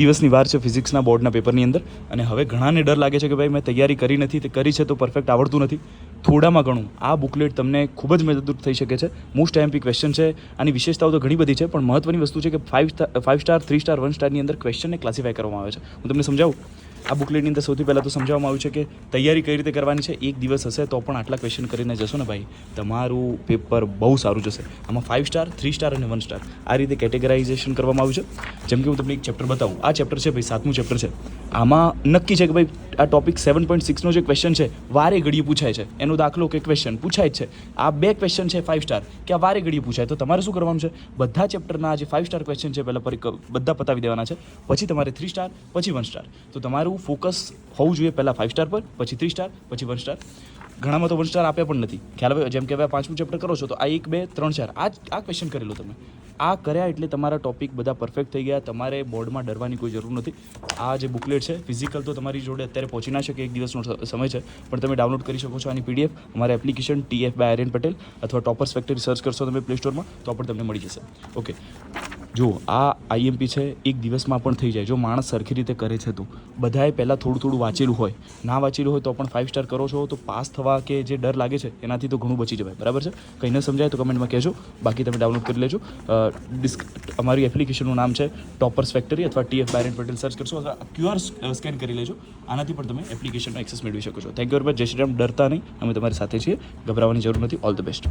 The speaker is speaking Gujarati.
દિવસની વાર છે ફિઝિક્સના બોર્ડના પેપરની અંદર, અને હવે ઘણાને ડર લાગે છે કે ભાઈ મેં તૈયારી કરી નથી, તે કરી છે તો પરફેક્ટ આવડતું નથી. થોડામાં ઘણું આ બુકલેટ તમને ખૂબ જ મદદરૂપ થઈ શકે છે. મોસ્ટ આઈએમપી ક્વેશ્ચન છે. આની વિશેષતાઓ તો ઘણી બધી છે, પણ મહત્વની વસ્તુ છે કે 5 સ્ટાર 3 સ્ટાર 1 સ્ટારની અંદર ક્વેશ્ચનને ક્લાસિફાય કરવામાં આવે છે. હું તમને સમજાવું. આ બુકલેટની અંદર સૌથી પહેલાં તો સમજાવવામાં આવ્યું છે કે તૈયારી કઈ રીતે કરવાની છે. એક દિવસ હશે તો પણ આટલા ક્વેશ્ચન કરીને જશો ને ભાઈ, તમારું પેપર બહુ સારું જશે. આમાં 5 સ્ટાર 3 સ્ટાર અને 1 સ્ટાર આ રીતે કેટેગરાઇઝેશન કરવામાં આવ્યું છે. જેમ કે હું તમને એક ચેપ્ટર બતાવું. આ ચેપ્ટર છે ભાઈ 7મું ચેપ્ટર છે. આમાં નક્કી છે કે ભાઈ આ ટોપિક 7.6નો જે ક્વેશ્ચન છે વારે ઘડીએ પૂછાય છે. એનો દાખલો કે ક્વેશ્ચન પૂછાય જ છે. આ 2 ક્વેશ્ચન છે 5 સ્ટાર કે આ વારે ઘડીએ પૂછાય. તો તમારે શું કરવાનું છે, બધા ચેપ્ટરના જે 5 સ્ટાર ક્વેશ્ચન છે પહેલાં બધા પતાવી દેવાના છે. પછી તમારે 3 સ્ટાર પછી 1 સ્ટાર. તો તમારું ફોકસ હોવું જોઈએ પહેલાં 5 સ્ટાર પર, પછી 3 સ્ટાર, પછી 1 સ્ટાર. ઘણામાં તો 1 સ્ટાર આપ્યા પણ નથી. ખ્યાલ આવે? જેમ કે હવે 5મું ચેપ્ટર કરો છો તો આ 1 2 3 4 આ ક્વેશ્ચન કરી લો તમે. આ કર્યા એટલે તમારા ટોપિક બધા પરફેક્ટ થઈ ગયા. તમારે બોર્ડમાં ડરવાની કોઈ જરૂર નથી. આ જે બુકલેટ છે ફિઝિકલ તો તમારી જોડે અત્યારે પહોંચી ના શકે, એક દિવસનો સમય છે, પણ તમે ડાઉનલોડ કરી શકો છો આની PDF. અમારા application TF by Aryan Patel અથવા ટોપર્સ ફેક્ટરી સર્ચ કરશો તમે પ્લે સ્ટોરમાં તો પણ તમને મળી જશે. ઓકે, જો આ IMP છે, એક દિવસમાં પણ થઈ જાય જો માણસ સરખી રીતે કરે છે. તો બધાએ પહેલાં થોડું વાંચેલું હોય, ના વાંચેલું હોય તો પણ 5 સ્ટાર કરો છો તો પાસ થવા કે જે ડર લાગે છે એનાથી તો ઘણું બચી જવાય. બરાબર છે? કંઈ ન સમજાય તો કમેન્ટમાં કહેજો, બાકી તમે ડાઉનલોડ કરી લેજો. અમારી એપ્લિકેશનનું નામ છે ટોપર્સ ફેક્ટરી અથવા TF by Aryan Patel search કરશો અથવા QR સ્કેન કરી લેજો. આનાથી પણ તમે એપ્લિકેશનનો એક્સેસ મેળવી શકો છો. Thank you very much. જય શ્રી રામ. ડરતા નહીં, અમે તમારી સાથે છીએ, ગભરાવાની જરૂર નથી. All the best.